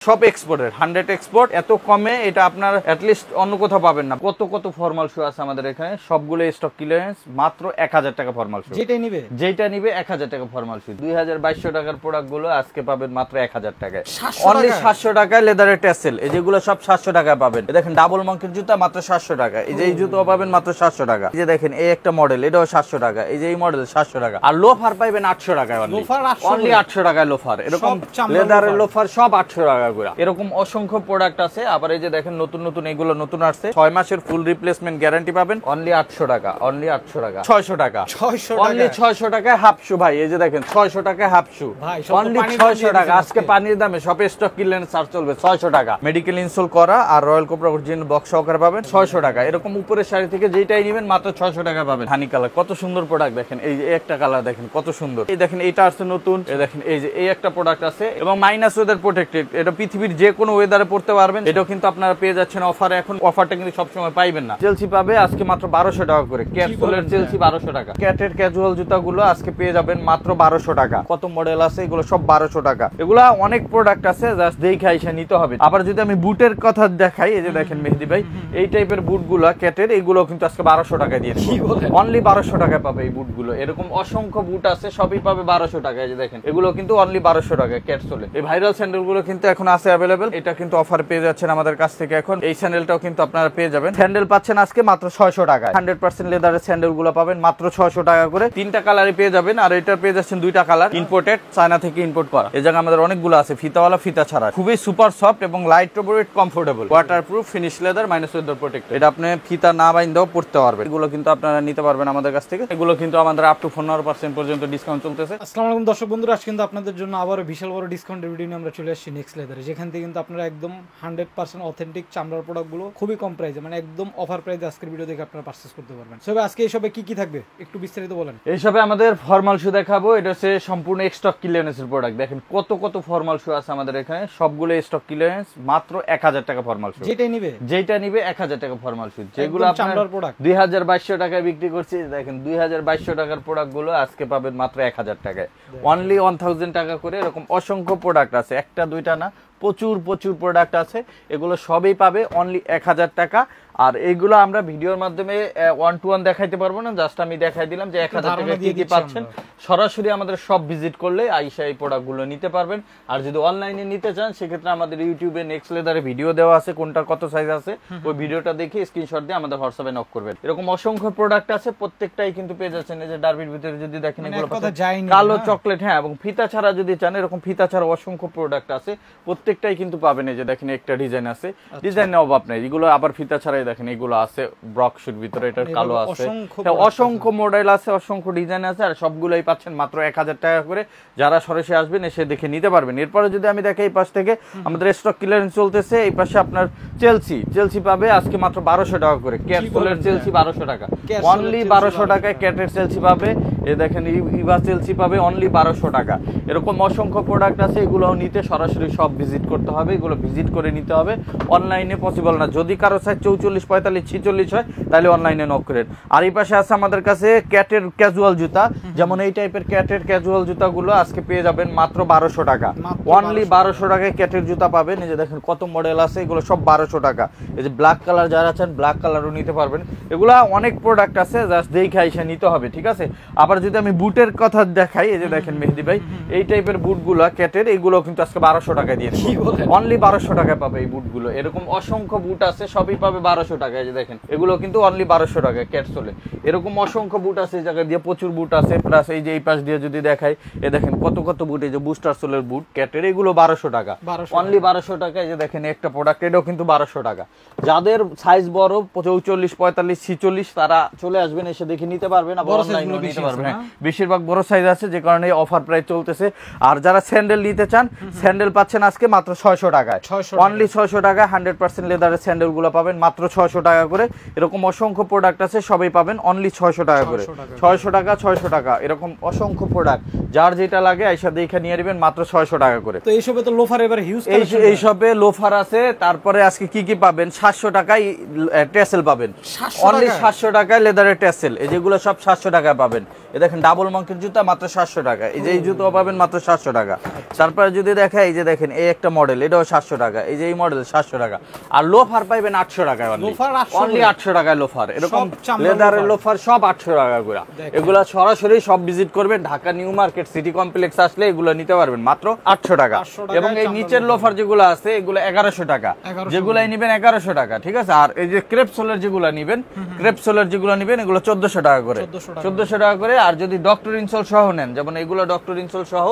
সব এক্সপোর্টের 100 এক্সপোর্ট। এত কমে এটা আপনার অ্যাটলিস্ট অন্য কোথাও পাবেন না। কত কত ফর্মাল শু আছে আমাদের এখানে, সবগুলো স্টক ক্লিয়ারেন্স, মাত্র 1000 টাকা ফর্মাল শু। যেটা নিবে 1000 টাকা ফর্মাল শু। 2200 টাকার প্রোডাক্ট গুলো আজকে পাবেন মাত্র 1000 টাকায়। অনলি 700 টাকায় লেদারের টেসেল, এই যেগুলো সব 700 টাকায় পাবেন। দেখেন ডাবল মাঙ্কের জুতা মাত্র 700 টাকা। এই যে এই জুতো পাবেন মাত্র 700 টাকা। এই যে দেখেন এই একটা মডেল, এটাও 700 টাকা। এই যে এই মডেল 700 টাকা। আর লোফার পাইবেন 800 টাকায়। অনলি 800 টাকায় লোফার। এরকম লেদারের লোফার সব 800 টাকা করে। এরকম অসংখ্য প্রোডাক্ট আছে। আবার এই যে দেখেন নতুন নতুন এগুলো নতুন আসছে, 6 মাসের ফুল রিপ্লেসমেন্ট গ্যারান্টি পাবেন। অনলি 800 টাকা। অনলি 800 টাকা। 600 টাকা। অনলি 600 টাকায় হাফ শু ভাই। এই যে দেখেন 600 টাকায় হাফ শু। অনলি 600 টাকা। আজকে পানির দামে সব স্টক ক্লিয়ারেন্স চার্জ চলবে 600 টাকা। মেডিকেল ইনসোল করা আর রয়্যাল কোবরা অরিজিনাল বক্স সহকারে পাবেন 600 টাকা। এরকম উপরের শাড়ি থেকে যেটাই নেবেন মাত্র 600 টাকা পাবেন। হানি কালার কত সুন্দর প্রোডাক্ট, দেখেন এই যে একটা কালার দেখেন কত সুন্দর। এই দেখেন এটা আসছে নতুন। এই দেখেন এই যে এই একটা প্রোডাক্ট আছে এবং মাইনাস ওয়েদার প্রোটেক্টেড। এটা পৃথিবীর যে কোনো ওয়েদারে পড়তে পারবেন। এটাও কিন্তু আপনারা পেয়ে যাচ্ছেন অফারে। এখন অফারটা কিন্তু সবসময় পাইবেন না। চেলসি পাবে আজকে মাত্র 1200 টাকা করে। ক্যাটফুলের চেলসি 1200 টাকা। ক্যাটের ক্যাজুয়াল জুতাগুলো আজকে পেয়ে যাবেন মাত্র 1200 টাকা। কত মডেল আছে এগুলো সব 1200 টাকা। এগুলা অনেক প্রোডাক্ট আছে, জাস্ট দেখে এসে নিতে হবে। আবার যদি আমি বুটের কথা দেখাই, এই যে দেখেন মেহেদি ভাই এই টাইপের বুটগুলো ক্যাটের, এগুলো কিন্তু আজকে 1200 টাকা দিয়ে দেবো। অনলি 1200 টাকা পাবে এই বুটগুলো। এরকম অসংখ্য বুট আছে, সবই পাবে 1200 টাকা। এই যে দেখেন এগুলো কিন্তু অনলি 1200 টাকা ক্যাট সোলে। এই ভাইরাল স্যান্ডেল গুলো কিন্তু এখন আছে अवेलेबल। এটা কিন্তু অফার পেয়ে যাচ্ছেন আমাদের কাছ থেকে। এখন এই স্যান্ডেলটাও কিন্তু আপনারা পেয়ে যাবেন। স্যান্ডেল পাচ্ছেন আজকে মাত্র 600 টাকা। 100% লেদারের স্যান্ডেল গুলো পাবেন মাত্র 600 টাকা করে। 3টা কালারে পেয়ে যাবেন। আর এটা পেয়ে যাচ্ছেন 2টা কালার, ইম্পোর্টেড, চায়না থেকে ইম্পোর্ট করা। এই জায়গা আমাদের অনেকগুলো আছে, ফিতাওয়ালা ফিতা ছাড়া। খুবই সুপার সফট এবং light weight, comfortable, waterproof, finish leather, minus weather protect. এটা আপনি ফিতা না বাইন্দাও পড়তে পারবেন। এগুলো কিন্তু আপনারা নিতে পারবেন আমাদের কাছ থেকে। এগুলো কিন্তু আমাদের আপ টু 15% পর্যন্ত ডিসকাউন্ট চলতেছে। আসসালামু আলাইকুম দর্শক বন্ধুরা, আজকে কিন্তু আপনাদের জন্য আবারো বিশাল বড় ডিসকাউন্টের ভিডিও নিয়ে আমরা চলে আসছি নেক্সট লেদারে, যেখান থেকে কিন্তু আপনারা একদম 100% অথেন্টিক চামড়ার প্রোডাক্টগুলো খুবই কম প্রাইসে, মানে একদম অফার প্রাইসে আজকের ভিডিও দেখে আপনারা পারচেজ করতে পারবেন। সো আজকে এইসবে কি কি থাকবে একটু বিস্তারিত বলেন। এইসবে আমাদের ফর্মাল শু দেখাবো। এটা হচ্ছে সম্পূর্ণ স্টক ক্লিয়ারেন্সের প্রোডাক্ট। দেখেন কত কত ফর্মাল শু আছে আমাদের এখানে, সবগুলো স্টক ক্লিয়ারেন্স, মাত্র 1000 টাকা ফর্মাল শু। যেটা নিবে 1000 টাকা ফর্মাল শু। যেগুলো আপনার 2200 টাকায় বিক্রি করছি, দেখেন 2200 টাকার প্রোডাক্ট গুলো আজকে পাবেন মাত্র 1000 টাকায়। অনলি 1000 টাকা করে। এরকম অসংখ্য প্রোডাক্ট আছে, একটা দুইটা না, প্রচুর প্রচুর প্রোডাক্ট আছে। এগুলো সবই পাবে অনলি 1000 টাকা। আর এইগুলো আমরা ভিডিওর মাধ্যমে 1-to-1 দেখাইতে পারবো না, জাস্ট আমি দেখাই দিলাম যে 1000 টাকা কি কি পাচ্ছেন। সরাসরি আমাদের সব ভিজিট করলে আইসা এই প্রোডাক্টগুলো নিতে পারবেন। আর যদি অনলাইনে নিতে চান সেক্ষেত্রে আমাদের ইউটিউবে নেক্সট লেদারে ভিডিও দেওয়া আছে, কোনটার কত সাইজ আছে ওই ভিডিওটা দেখে স্ক্রিনশট দিয়ে আমাদের হোয়াটসঅ্যাপে নক করবেন। এরকম অসংখ্য প্রোডাক্ট আছে, প্রত্যেকটাই কিন্তু পেয়ে যাচ্ছেন। এই যে ডার্বির ভিতরে যদি দেখেন এগুলো কালো চকলেট, হ্যাঁ, এবং ফিতা ছাড়া যদি চান এরকম ফিতা ছাড়া অসংখ্য প্রোডাক্ট আছে, প্রত্যেকটাই কিন্তু পাবেন। এই যে দেখেন একটা ডিজাইন আছে, ডিজাইনের অভাব নেই। এগুলো আবার ফিতা ছাড়াই দেখেন এগুলো আছে ব্রক শুট ভিতরে, এটার কালো আছে, অসংখ্য মডেল আছে, অসংখ্য ডিজাইন আছে। আর সবগুলোই পাচ্ছেন মাত্র 1000 টাকা করে। যারা সরাসরি আসবেন এসে দেখে নিতে পারবেন। এরপরে যদি আমি দেখি এই পাশ থেকে আমাদের স্টক ক্লিয়ারেন্স চলতেছে। এই পাশে আপনার চেলসি পাবে আজকে মাত্র 1200 টাকা করে। ক্যাটফুলের চেলসি 1200 টাকা। অনলি 1200 টাকায় ক্যাটের চেলসি পাবে। এই দেখেন ইভা চেলসি পাবে অনলি 1200 টাকা। এরকম অসংখ্য প্রোডাক্ট আছে, এগুলো নিতে সরাসরি সব ভিজিট করতে হবে, এগুলো ভিজিট করে নিতে হবে। অনলাইনে পসিবল না। যদি কারো সাইজ 44, 45, 46 হয় তাহলে অনলাইনে নক করেন। আর এই পাশে আছে আমাদের কাছে ক্যাটের ক্যাজুয়াল জুতা, যেমন এই টাইপের ক্যাটের ক্যাজুয়াল জুতাগুলো আজকে পেয়ে যাবেন মাত্র 1200 টাকা। অনলি 1200 টাকায় ক্যাটের জুতা পাবেন। এই যে দেখেন কত মডেল আছে, এগুলো সব 1200 টাকা। এই যে ব্ল্যাক কালার যারা চান ব্ল্যাক কালারও নিতে পারবেন। এগুলা অনেক প্রোডাক্ট আছে, জাস্ট দেখে এসে নিতে হবে, ঠিক আছে। আবার যদি আমি বুটের কথা দেখাই, এই যে দেখেন মেহেদি ভাই এই টাইপের বুটগুলো ক্যাটের, এগুলো কিন্তু আজকে 1200 টাকায় দিয়ে দেবো। অনলি 1200 টাকায় পাবে এই বুটগুলো। এরকম অসংখ্য বুট আছে, সবই পাবে 1200 টাকায়। যে দেখেন এগুলো কিন্তু অনলি 1200 টাকায় ক্যাট সোলে। এরকম অসংখ্য বুট আছে, এই জায়গায় দিয়ে প্রচুর বুট আছে। প্লাস এই যে এই পাশ দিয়ে যদি দেখাই, এ দেখেন কত কত বুট, এই যে বুস্টার সোলের বুট ক্যাটের, এগুলো 1200 টাকা। অনলি 1200 টাকায়। যে দেখেন একটা প্রোডাক্ট, এটাও কিন্তু 1200 টাকা। যাদের সাইজ বড় 44, 45, 46 তারা চলে আসবেন, এসে দেখে নিতে পারবেন। আবার অনলাইনে নিতে পারবেন। বেশিরভাগ বড় সাইজ আছে, যে কারণে অফার প্রাইস চলতেছে। আর যারা স্যান্ডেল নিতে চান, স্যান্ডেল পাচ্ছেন আজকে মাত্র 600 টাকায়। অনলি 600 টাকা। 100% লেদারের স্যান্ডেল গুলো পাবেন মাত্র 600 টাকা করে। এরকম অসংখ্য প্রোডাক্ট আছে, সবই পাবেন অনলি 600 টাকা করে। 600 টাকা, 600 টাকা। এরকম অসংখ্য প্রোডাক্ট, যার যেটা লাগে আইসা দেখে নিয়ে নেবেন মাত্র 600 টাকা করে। তো এইসবে তো লোফার এবার হিউজ, এইসবে লোফার আছে। তারপরে আজকে কি কি পাবেন, 700 টাকায় টেসেল পাবেন। অনলি 700 টাকায় লেদারের টেসেল, এই যেগুলো সব 700 টাকায় পাবেন। এই দেখেন ডাবল মঙ্কের জুতা মাত্র 700 টাকা। এই যে এই জুতো পাবেন মাত্র 700 টাকা। তারপরে যদি দেখাই এই যে দেখেন এই একটা মডেল, এটাও 700 টাকা। এই যে এই মডেল 700 টাকা। আর লোফার পাইবেন 800 টাকায় অনলি 800 টাকায় লোফার। এরকম লেদারের লোফার সব 800 টাকা করে। এগুলা সরাসরি সব ভিজিট করবেন, Dhaka new market city complex আসলে এগুলো নিতে পারবেন মাত্র 800 টাকা। এবং এই নিচের লোফার যেগুলো আছে এগুলো 1100 টাকা, যেগুলাই নিবেন 1100 টাকা, ঠিক আছে। আর এই যে ক্রেপ সোলের যেগুলো নিবেন, ক্রেপ সোলের যেগুলো নিবেন এগুলো 1400 টাকা করে, 1400 টাকা করে। আর যদি ডক্টর ইনসোল সহ নেন, যেমন এগুলো ডক্টর ইনসোল সহ,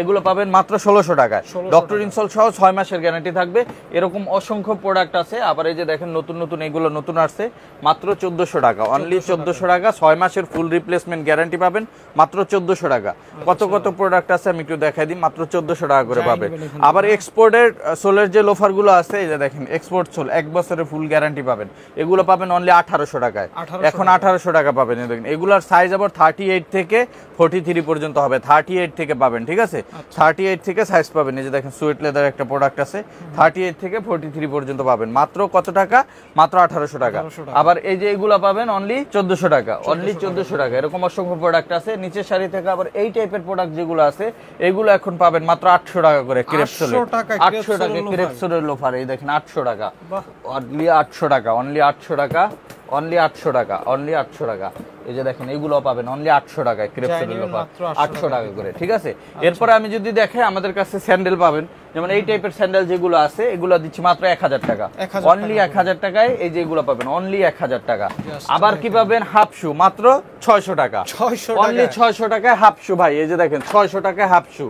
এগুলো পাবেন মাত্র 1600 টাকায়। ডক্টর ইনসোল সহ 6 মাসের গ্যারান্টি থাকবে। এরকম অসংখ্য প্রোডাক্ট আছে। আবার এই যে দেখেন নতুন নতুন এগুলো নতুন আসছে মাত্র 1400 টাকা, অনলি 1400 টাকা। 6 মাসের ফুল রিপ্লেসমেন্ট গ্যারান্টি পাবেন মাত্র 1400 টাকা। কত কত প্রোডাক্ট আছে আমি একটু দেখাই দিই, মাত্র 1400 টাকা করে পাবেন। আবার এক্সপোর্টের সোলের যে লোফারগুলো আছে এই যে দেখেন এক্সপোর্ট সোল 1 বছরের ফুল গ্যারান্টি পাবেন, এগুলো পাবেন অনলি 1800 টাকায়। এখন 1800 টাকা পাবেন। দেখেন এগুলার সাইজ আবার 38 থেকে 43 পর্যন্ত হবে, 38 থেকে পাবেন, ঠিক আছে। 38 থেকে সাইজ পাবেন। এই যে দেখেন সুইট লেদার একটা প্রোডাক্ট আছে, 38 থেকে 43 পর্যন্ত পাবেন মাত্র কত টাকা, মাত্র 1800 টাকা। আবার এই যে এগুলো পাবেন অনলি 1400 টাকা, অনলি 1400 টাকা। এরকম অসংখ্য প্রোডাক্ট আছে। নিচের সারি থেকে আবার এই টাইপের প্রোডাক্ট যেগুলো আছে এগুলো এখন পাবেন মাত্র 800 টাকা করে। ক্রেপসোলের 800 টাকা ক্রেপসোলের লোফার, এই দেখেন 800 টাকা, অনলি 800 টাকা, অনলি 800 টাকা, অনলি 800 টাকা, অনলি 800 টাকা। এই যে দেখেন এইগুলো পাবেন অনলি 800 টাকায়, ক্রেপসোলের লোফার 800 টাকা করে, ঠিক আছে। এরপরে আমি যদি দেখাই আমাদের কাছে স্যান্ডেল পাবেন, যেমন এই টাইপের স্যান্ডেল যেগুলো আছে এগুলো দিচ্ছি মাত্র 1000 টাকা, অনলি 1000 টাকায়। এই যে এগুলো পাবেন অনলি 1000 টাকা। আবার কি পাবেন হাফ শু মাত্র 600 টাকা, অনলি 600 টাকায় হাফ শু ভাই। এই যে দেখেন 600 টাকায় হাফ শু,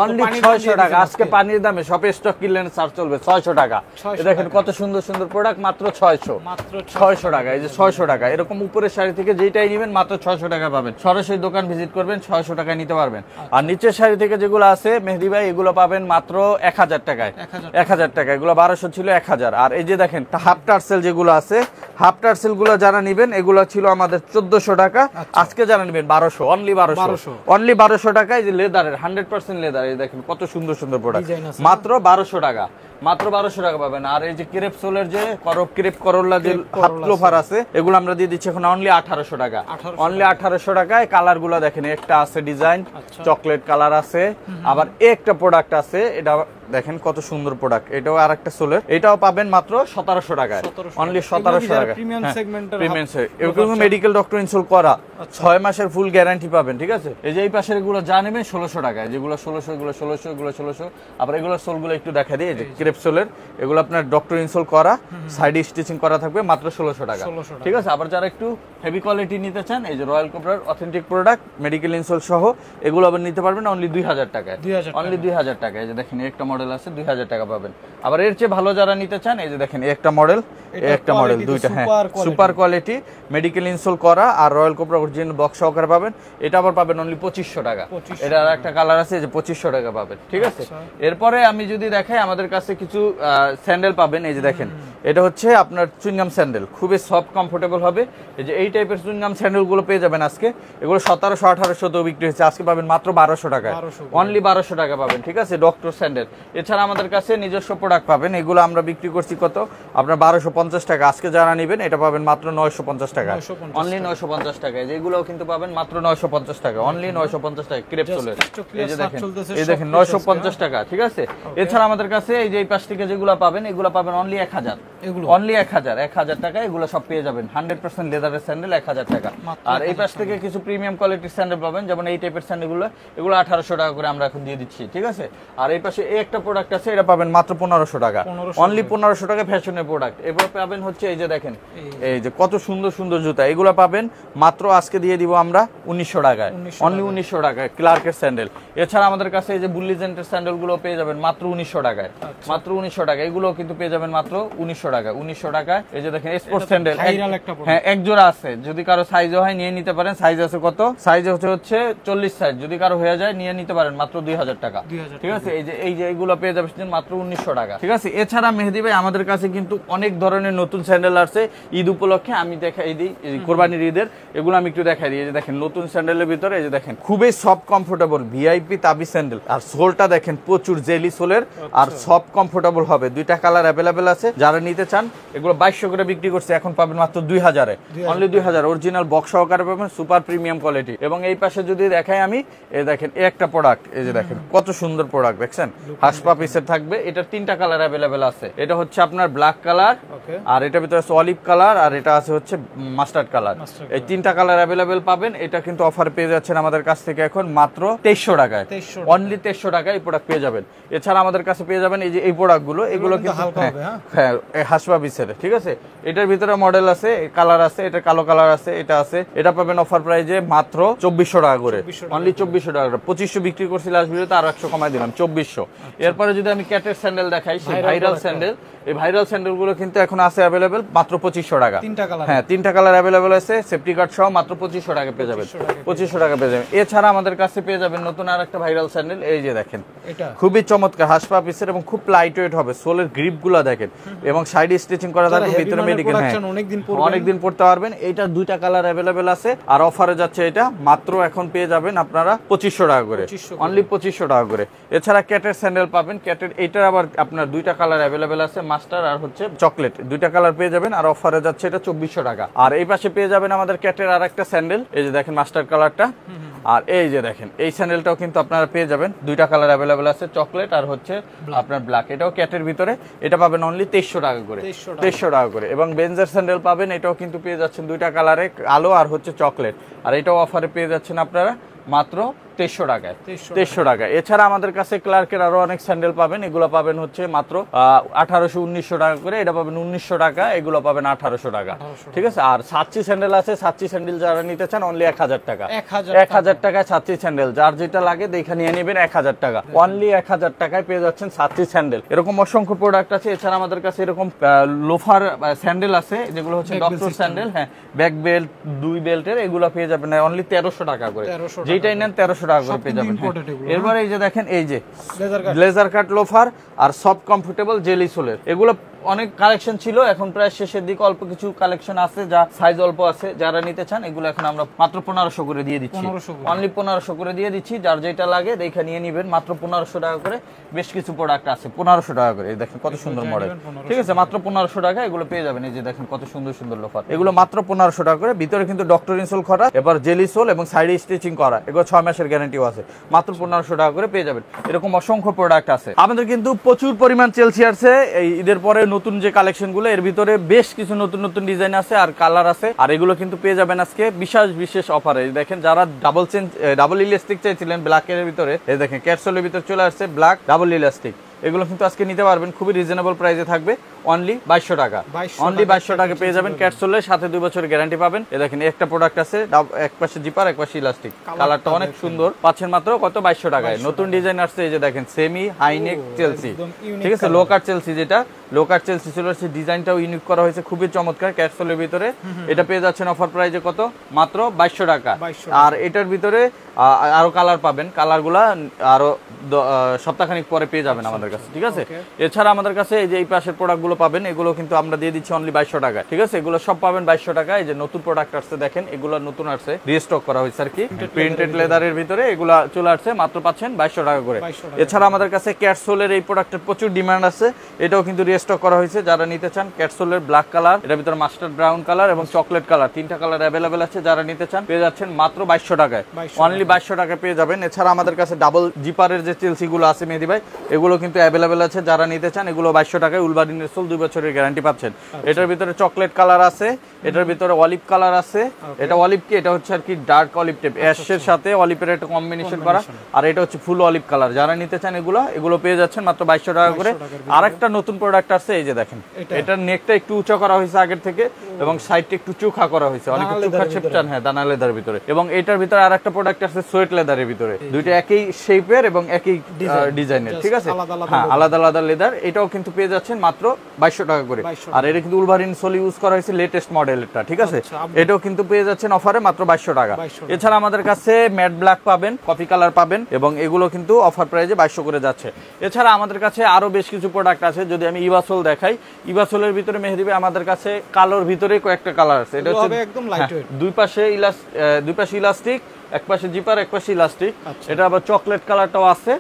অনলি 600 টাকা। আজকে পানির দামে সব স্টক কিনলেন স্যার চলবে 600 টাকা। এই দেখেন কত সুন্দর সুন্দর প্রোডাক্ট মাত্র 600 টাকা। এই যে 600 টাকা। এরকম উপরের শাড়ি থেকে যেটাই নেবেন মাত্র 600 টাকা পাবেন। সরাসরি দোকান ভিজিট করবেন 600 টাকায় নিতে পারবেন। আর নিচের শাড়ি থেকে যেগুলো আছে মেহেদী ভাই এগুলো পাবেন মাত্র 1000 টাকায়, 1000 টাকা। এগুলো 1200 ছিল 1000। আর এই যে দেখেন হাফ টার্সেল যেগুলো আছে, হাফ টার্সেল গুলো যারা নিবেন এগুলো ছিল আমাদের 1400 টাকা, আজকে যারা নিবেন 1200, অনলি 1200, অনলি 1200 টাকায়। যে লেদারের 100% লেদার, এই দেখেন কত সুন্দর সুন্দর প্রোডাক্ট, মাত্র 1200 টাকা, মাত্র 1200 টাকা পাবেন। আর এই যে ক্রেপ সোলের যে ক্রেপ করোলা যে হাফ লোফার আছে এগুলো আমরা দিয়ে দিচ্ছি এখন অনলি 1800 টাকা, অনলি 1800 টাকায়। কালার গুলো দেখেন একটা আছে ডিজাইন চকলেট কালার আছে, আবার একটা প্রোডাক্ট আছে এটা দেখেন কত সুন্দর প্রোডাক্ট, এটাও আরেকটা সোলের, এটাও পাবেন মাত্র 1700 টাকায়, অনলি 1700 টাকা। প্রিমিয়াম মেডিকেল ডক্টর ইনসোল করা 6 মাসের ফুল গ্যারান্টি পাবেন, ঠিক আছে। এই যে এই পাশের এগুলো যা নেবেন 1600 টাকায়, যেগুলো 1600 এগুলো 1600 এগুলো 1600। আবার এগুলো সোলগুলো একটু দেখা দিই, এই যে ক্রেপ সোলের এগুলো আপনার ডক্টর ইনসোল করা, সাইড স্টিচিং করা থাকবে মাত্র 1600 টাকা, ঠিক আছে। আবার যারা একটু হেভি কোয়ালিটি নিতে চান এই যে রয়্যাল কোবরার অথেন্টিক প্রোডাক্ট মেডিকেল ইনসোল সহ এগুলো আবার নিতে পারবেন অনলি 2000 টাকায়, অনলি 2000 টাকায়। এই যে দেখেন একটা মডেল আছে 2000 টাকা পাবেন। আবার এর চেয়ে ভালো যারা নিতে চান এই যে দেখেন একটা মডেল, একটা মডেল, দুইটা, হ্যাঁ সুপার কোয়ালিটি মেডিকেল ইনসোল করা আর রয়্যাল কোবরা অরিজিনাল বক্স সহকারে পাবেন। এটা আবার পাবেন অনলি 2500 টাকা। এটা আর একটা কালার আছে যে 2500 টাকা পাবেন, ঠিক আছে। এরপরে আমি যদি দেখাই আমাদের কাছে কিছু স্যান্ডেল পাবেন। এই যে দেখেন এটা হচ্ছে আপনার চুইংগাম স্যান্ডেল, খুবই সফট কমফোর্টেবল হবে। এই যে এই টাইপের চুইংগাম স্যান্ডেল গুলো পেয়ে যাবেন আজকে, এগুলো 1700 1800 তো বিক্রি হচ্ছে, আজকে পাবেন মাত্র 1200 টাকায়, অনলি 1200 টাকা পাবেন, ঠিক আছে। ডক্টর স্যান্ডেল এছাড়া আমাদের কাছে নিজস্ব প্রোডাক্ট পাবেন, এগুলো আমরা বিক্রি করছি কত আপনার 1250 টাকা, আজকে যারা নেবেন এটা পাবেন মাত্র 950 টাকা, অনলি 950 টাকায়। যেগুলো কিন্তু পাবেন মাত্র 950 টাকা, অনলি 950 টাকা ক্রেপ সোলের। এই যে দেখেন, এই দেখেন 950 টাকা, ঠিক আছে। এছাড়া আমাদের কাছে এই যে এই পাশ থেকে যেগুলো পাবেন এগুলো পাবেন অনলি 1000, অনলি 1000 টাকা। এগুলো সব পেয়ে যাবেন 100% লেদারের স্যান্ডেল 1000 টাকা। আর এই পাশ থেকে কিছু প্রিমিয়াম কোয়ালিটির স্যান্ডেল পাবেন, যেমন এই টাইপের স্যান্ডেল গুলো, এগুলো 1800 টাকা করে আমরা এখন দিয়ে দিচ্ছি, ঠিক আছে। আর এই পাশে এই একটা প্রোডাক্ট আছে এটা পাবেন মাত্র 1500 টাকা, অনলি 1500 টাকা ফ্যাশনের প্রোডাক্ট। এবার পাবেন হচ্ছে এই যে দেখেন এই যে কত সুন্দর সুন্দর জুতা, এগুলো পাবেন মাত্র আজকে দিয়ে দিব আমরা 1900 টাকায়, অনলি 1900 টাকায় ক্লার্কের স্যান্ডেল। এছাড়া আমাদের কাছে এই যে বুল্লিজেন্টের স্যান্ডেল গুলো পেয়ে যাবেন মাত্র 1900 টাকায়, মাত্র 1900 টাকা। এগুলো কিন্তু পেয়ে যাবেন মাত্র 1900 টাকা, 1900 টাকায়। এই যে দেখেন স্পোর্টস স্যান্ডেল, হ্যাঁ এক জোড়া আছে, যদি কারো সাইজও হয় নিয়ে নিতে পারেন। সাইজ আছে কত, সাইজ হচ্ছে 40 সাইজ, যদি কারো হয়ে যায় নিয়ে নিতে পারেন মাত্র 2000 টাকা, ঠিক আছে। এই যে এইগুলো পেয়ে যাবেন মাত্র 1900 টাকা, ঠিক আছে। এছাড়া মেহেদী ভাই আমাদের কাছে কিন্তু অনেক ধরনের নতুন স্যান্ডেল আছে, ঈদ উপলক্ষে আমি দেখাই দিই, কোরবানির ঈদের এগুলো আমি একটু দেখাই দিই। এই যে দেখেন নতুন স্যান্ডেলের ভিতরে, এই যে দেখেন খুবই সফট কমফোর্টেবল ভিআইপি তাবি স্যান্ডেল, আর সোলটা দেখেন প্রচুর জেলি সোলের, আর সফট কমফোর্টেবল হবে। দুইটা কালার অ্যাভেলেবেল আছে, যারা নিতে চান এগুলো 2200 করে বিক্রি করছে, এখন পাবেন মাত্র 2000-এ, অনলি 2000। অরিজিনাল বক্স সহকারে পাবেন, সুপার প্রিমিয়াম কোয়ালিটি। এবং এই পাশে যদি দেখাই আমি, এই দেখেন এই একটা প্রোডাক্ট, এই যে দেখেন কত সুন্দর প্রোডাক্ট দেখছেন, হাসপা পিসের থাকবে। এটা 3টা কালার অ্যাভেলেবেল আছে। এটা হচ্ছে আপনার ব্ল্যাক কালার, আর এটার ভিতরে আছে অলিভ কালার, আর এটা আছে হচ্ছে মাস্টার্ড কালার। এই 3টা কালার অ্যাভেলেবেল পাবেন। এটা কিন্তু অফার পেয়ে যাচ্ছেন আমাদের কাছ থেকে এখন মাত্র 2300 টাকায়, অনলি 2300 টাকায় এই প্রোডাক্ট পেয়ে যাবেন। এছাড়া আমাদের কাছে পেয়ে যাবেন এই যে এই প্রোডাক্টগুলো, এগুলো কিন্তু হ্যাঁ হাসপা পিসের, ঠিক আছে। এটার ভিতরে মডেল আছে, কালার আছে, এটা কালো কালার আছে, এটা আছে। এটা পাবেন অফার প্রাইজে মাত্র 2400 টাকা করে, অনলি 2400 টাকা করে। 2500 বিক্রি করছি লাস্ট ভিডিওতে, আর 100 কমাই দিলাম 2400। এরপরে যদি আমি ক্যাটের স্যান্ডেল দেখাই, সেই ভাইরাল স্যান্ডেল, এই ভাইরাল স্যান্ডেল গুলো কিন্তু এখন আছে অ্যাভেলেবেল মাত্র 2500 টাকা। হ্যাঁ 3টা কালার অ্যাভেলেবেল আছে, সেফটি গার্ড সহ মাত্র 2500 টাকা পেয়ে যাবেন, 2500 টাকা পেয়ে যাবেন। এছাড়া আমাদের কাছে পেয়ে যাবেন নতুন আর একটা ভাইরাল স্যান্ডেল, এই যে দেখেন খুবই চমৎকার হাসপা পিসের এবং খুব লাইট ওয়েট হবে। সোলের গ্রিপ গুলো দেখেন এবং সাইডে স্টিচিং করা থাকবে, ভিতরে মেডিকেল, অনেকদিন পড়তে পারবেন। এইটা 2টা কালার অ্যাভেলেবেল আছে, আর অফারে যাচ্ছে এটা মাত্র এখন পেয়ে যাবেন আপনারা 2500 টাকা করে, অনলি 2500 টাকা করে। এছাড়া ক্যাটের স্যান্ডেল পাবেন, ক্যাটের এইটার আবার আপনার 2টা কালার অ্যাভেলেবেল আছে, মাস্টার আর হচ্ছে চকলেট, 2টা কালার পেয়ে যাবেন, আর অফারে যাচ্ছে এটা 2400 টাকা। আর এই পাশে পেয়ে যাবেন আমাদের ক্যাটের আর একটা স্যান্ডেল, এই যে দেখেন মাস্টার কালারটা, আর এই যে দেখেন এই স্যান্ডেলটাও কিন্তু আপনারা পেয়ে যাবেন, 2টা কালার অ্যাভেলেবেল আছে, চকলেট আর হচ্ছে আপনার ব্ল্যাক। এটাও ক্যাটের ভিতরে, এটা পাবেন অনলি 2300 টাকা করে, 2300 টাকা করে। এবং বেনজের স্যান্ডেল পাবেন, এটাও কিন্তু পেয়ে যাচ্ছেন 2টা কালারে, আলো আর হচ্ছে চকলেট, আর এটাও অফারে পেয়ে যাচ্ছেন আপনারা মাত্র 2300 টাকায়, 2300 টাকা। এছাড়া আমাদের কাছে ক্লার্কের আরো অনেক স্যান্ডেল পাবেন, এগুলো পাবেন হচ্ছে মাত্র 1800-1900 টাকা করে, এটা পাবেন 1900 টাকা, এগুলো পাবেন 1800 টাকা, ঠিক আছে। আর সাচ্চি স্যান্ডেল আছে, সাচ্চি স্যান্ডেল যারা নিতে চান অনলি 1000 টাকা, 1000 টাকায় সাচ্চি স্যান্ডেল, যার যেটা লাগে দেখে নিয়ে নেবেন, 1000 টাকা, অনলি 1000 টাকায় পেয়ে যাচ্ছেন সাচ্চি স্যান্ডেল। এরকম অসংখ্য প্রোডাক্ট আছে। এছাড়া আমাদের কাছে এরকম লোফার স্যান্ডেল আছে, যেগুলো হচ্ছে ডক্টর স্যান্ডেল, হ্যাঁ ব্যাক বেল্ট 2 বেল্টের, এগুলো পেয়ে যাবেন অনলি 1300 টাকা করে, যেটাই নেন 1300 টাকা করে পেয়ে যাবেন। এরপর এই যে দেখেন এই যে লেজার কাট লোফার আর সফট কমফোর্টেবল জেলি সোলের, এগুলো অনেক কালেকশন ছিল, এখন প্রায় শেষের দিকে অল্প কিছু কালেকশন আছে, যা সাইজ অল্প আছে। যারা নিতে চান এগুলো এখন আমরা মাত্র 1500 করে দিয়ে দিচ্ছি, অনলি 1500 করে দিয়ে দিচ্ছি। যার যেটা লাগে দেখে নিয়ে নেবেন, মাত্র 1500 টাকা করে। বেশ কিছু প্রোডাক্ট আছে 1500 টাকা করে, এই দেখেন কত সুন্দর মডেল, ঠিক আছে, মাত্র 1500 টাকা এগুলো পেয়ে যাবেন। এই যে দেখেন কত সুন্দর সুন্দর লোফার, এগুলো মাত্র 1500 টাকা করে। ভিতরে কিন্তু ডক্টর ইনসোল করা, এবার জেলি সোল এবং সাইডে স্টিচিং করা, এগুলো 6 মাসের গ্যারান্টিও আছে, মাত্র 1500 টাকা করে পেয়ে যাবেন। এরকম অসংখ্য প্রোডাক্ট আছে। আমাদের কিন্তু প্রচুর পরিমাণ চেলসি আছে এই ঈদের পরে, নতুন যে কালেকশন গুলো, এর ভিতরে বেশ কিছু নতুন নতুন ডিজাইন আছে আর কালার আছে, আর এগুলো কিন্তু পেয়ে যাবেন আজকে বিশেষ অফারে। দেখেন যারা ডাবল ইলাস্টিক চাইছিলেন ব্ল্যাকের ভিতরে, এই দেখেন ক্যাটসোলের ভিতরে চলে আসছে ব্ল্যাক ডাবল ইলাস্টিক, এগুলো কিন্তু আজকে নিতে পারবেন, খুবই রিজনেবল প্রাইসে থাকবে, অনলি 2200 টাকা, অনলি 2200 টাকা পেয়ে যাবেন। ক্যাটসোলের সাথে 2 বছরের গ্যারান্টি পাবেন। এই দেখেন একটা প্রোডাক্ট আছে, এক পাশে জিপার এক পাশে ইলাস্টিক, কালারটা অনেক সুন্দর, পাচ্ছেন মাত্র কত 2200 টাকায়। নতুন ডিজাইন আসছে, এই যে দেখেন সেমি হাইনেক চেলসি, ঠিক আছে, লো কাট চেলসি, যেটা লো কাট চেলসি ছিল, সেই ডিজাইনটাও ইউনিক করা হয়েছে, খুবই চমৎকার। ক্যাটসোলের ভিতরে এটা পেয়ে যাচ্ছেন অফার প্রাইসে কত, মাত্র 2200 টাকা। আর এটার ভিতরে আরো কালার পাবেন, কালারগুলা আরো সপ্তাহখানিক পরে পেয়ে যাবেন আমাদের কাছে, ঠিক আছে। এছাড়া আমাদের কাছে এই যে এই পাশের প্রোডাক্টগুলো পাবেন, এগুলো কিন্তু আমরা দিয়ে দিচ্ছি অনলি 2200 টাকা, ঠিক আছে। এগুলো সব পাবেন 2200 টাকা। এই যে নতুন প্রোডাক্ট আসছে দেখেন, এগুলো নতুন আসছে, রিস্টক করা হয়েছে আর কি, প্রিন্টেড লেদারের ভিতরে এগুলা চলে আসছে, মাত্র পাচ্ছেন 2200 টাকা করে। এছাড়া আমাদের কাছে ক্যাটসোলের এই প্রোডাক্টের প্রচুর ডিমান্ড আছে, এটাও কিন্তু রিস্টক করা হয়েছে। যারা নিতে চান ক্যাটসোলের ব্ল্যাক কালার, এটার ভিতরে মাস্টার্ড ব্রাউন কালার এবং চকলেট কালার, 3টা কালার অ্যাভেলেবেল আছে। যারা নিতে চান পেয়ে যাচ্ছেন মাত্র 2200 টাকায়, অনলি 2200 টাকা পেয়ে যাবেন। এছাড়া আমাদের কাছে ডাবল জিপারের যে চেলসি গুলো আছে মেহেদি ভাই, এগুলো কিন্তু অ্যাভেলেবেল আছে। যারা নিতে চান এগুলো 2200 টাকায়, উলবাদিনের সোল 2 বছরের গ্যারান্টি পাচ্ছেন। এটার ভিতরে চকলেট কালার আছে, এটার ভিতরে অলিভ কালার আছে, এটা অলিভ কি, এটা হচ্ছে আর কি ডার্ক অলিভ টাইপ, অ্যাশের সাথে অলিভের একটা কম্বিনেশন করা, আর এটা হচ্ছে ফুল অলিভ কালার। যারা নিতে চান এগুলো পেয়ে যাচ্ছেন মাত্র 2200 টাকা করে। আরেকটা নতুন প্রোডাক্ট আছে, এই যে দেখেন, এটার নেকটা একটু উঁচা করা হয়েছে আগের থেকে এবং সাইডটা একটু চোখা করা হয়েছে, অনেকে চোখা শেপ চান, হ্যাঁ দানা লেদারের ভিতরে। এবং এটার ভিতরে আরেকটা প্রোডাক্ট আছে সোয়েট লেদারের ভিতরে, দুইটা একই শেপের এবং একই ডিজাইনের, ঠিক আছে, হ্যাঁ আলাদা আলাদা লেদার। এটাও কিন্তু পেয়ে যাচ্ছেন মাত্র 2200 টাকা করে। আর এটা কিন্তু উলভারিন সোল ইউজ করা হয়েছে, লেটেস্ট মডেলটা, ঠিক আছে। এটাও কিন্তু পেয়ে যাচ্ছেন অফারে মাত্র 2200 টাকা। এছাড়া আমাদের কাছে ম্যাট ব্ল্যাক পাবেন, কফি কালার পাবেন, এবং এগুলো কিন্তু অফার প্রাইসে 2200 করে যাচ্ছে। এছাড়া আমাদের কাছে আরো বেশ কিছু প্রোডাক্ট আছে। যদি আমি ইভাসোল দেখাই, ইভাসোলের ভিতরে মেহেদি ভাই আমাদের কাছে কালোর ভিতরে কয়েকটা কালার আছে। এটা হচ্ছে একদম লাইটওয়েট, দুই পাশে ইলাস্টিক, এক পাশে জিপার, এক পাশে ইলাস্টিক। এটা আবার চকলেট কালারটাও আছে,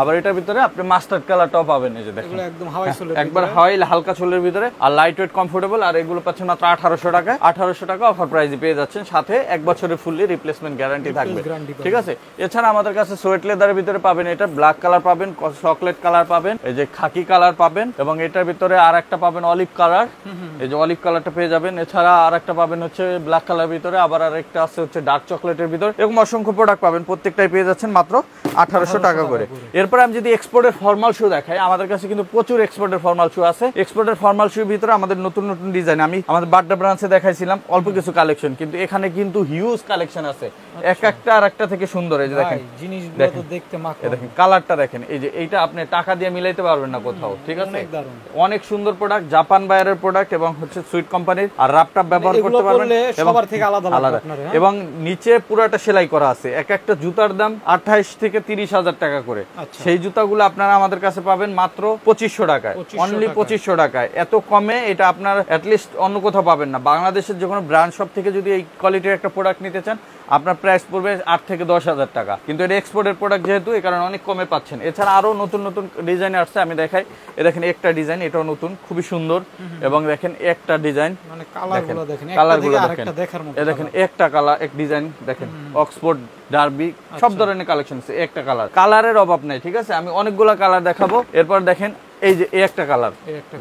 আবার এটার ভিতরে আপনি মাস্টার্ড কালারটাও পাবেন। এই যে দেখেন একদম হাওয়াই সোলের, একবার হাওয়াই হালকা সোলের ভিতরে, আর লাইট ওয়েট কমফোর্টেবল। আর এগুলো পাচ্ছেন মাত্র 1800 টাকায়। 1800 টাকা অফার প্রাইসে পেয়ে যাচ্ছেন, সাথে 1 বছরের ফুললি রিপ্লেসমেন্ট গ্যারান্টি থাকবে, ঠিক আছে। এছাড়া আমাদের কাছে সোয়েট লেদারের ভিতরে পাবেন, এটা ব্ল্যাক কালার পাবেন, চকলেট কালার পাবেন, এই যে খাকি কালার পাবেন, এবং এটার ভিতরে আর একটা পাবেন অলিভ কালার, এই যে অলিভ কালারটা পেয়ে যাবেন। এছাড়া আর একটা পাবেন হচ্ছে ব্ল্যাক কালার ভিতরে, আবার আরেকটা আছে হচ্ছে ডার্ক চকলেটের ভিতরে। এরকম অসংখ্য প্রোডাক্ট পাবেন, প্রত্যেকটাই পেয়ে যাচ্ছেন মাত্র 1800 টাকা করে। এরপর আমি যদি এক্সপোর্টের ফর্মাল শু দেখাই, আমাদের কাছে কিন্তু প্রচুর এক্সপোর্টের ফর্মাল শু আছে। এক্সপোর্টের ফর্মাল শুর ভিতরে আমাদের নতুন নতুন ডিজাইন, আমি আমাদের বাড্ডা ব্রাঞ্চে দেখাইছিলাম অল্প কিছু কালেকশন, কিন্তু এখানে কিন্তু হিউজ কালেকশন আছে, এক একটা আর একটা থেকে সুন্দর। এই যে দেখেন জিনিসগুলো তো দেখতে মাখা, দেখেন কালারটা দেখেন, এই যে এইটা আপনি টাকা দিয়ে মিলাইতে পারবেন না কোথাও, ঠিক আছে। অনেক সুন্দর প্রোডাক্ট, জাপান বায়ারের প্রোডাক্ট, এবং হচ্ছে সুইট কোম্পানির। আর রাপটাপ ব্যবহার করতে পারবেন, সবার থেকে আলাদা আলাদা, এবং নিচে পুরাটা সেলাই করা আছে। এক একটা জুতার দাম 28 থেকে 30,000 টাকা করে। সেই জুতাগুলো আপনারা আমাদের কাছে পাবেন মাত্র 2500 টাকায়, অনলি 2500 টাকায়। এত কমে এটা আপনার অ্যাটলিস্ট অন্য কোথাও পাবেন না। বাংলাদেশের যে কোনো ব্র্যান্ড শপ থেকে যদি এই কোয়ালিটির একটা প্রোডাক্ট নিতে চান, আপনার প্রাইস পড়বে 8 থেকে 10,000 টাকা, কিন্তু এটা এক্সপোর্টের প্রোডাক্ট যেহেতু, এই কারণে অনেক কমে পাচ্ছেন। এছাড়া আরো নতুন নতুন ডিজাইন আসছে, আমি দেখাই। এ দেখেন একটা ডিজাইন, এটাও নতুন, খুবই সুন্দর। এবং দেখেন একটা ডিজাইন, মানে কালারগুলো দেখেন, এ দেখেন একটা কালার, এক ডিজাইন দেখেন, অক্সফোর্ড, ডার্বি, সব ধরনের কালেকশন আছে। একটা কালারের অভাব নাই, ঠিক আছে। আমি অনেকগুলা কালার দেখাবো। এরপর দেখেন এই যে একটা কালার,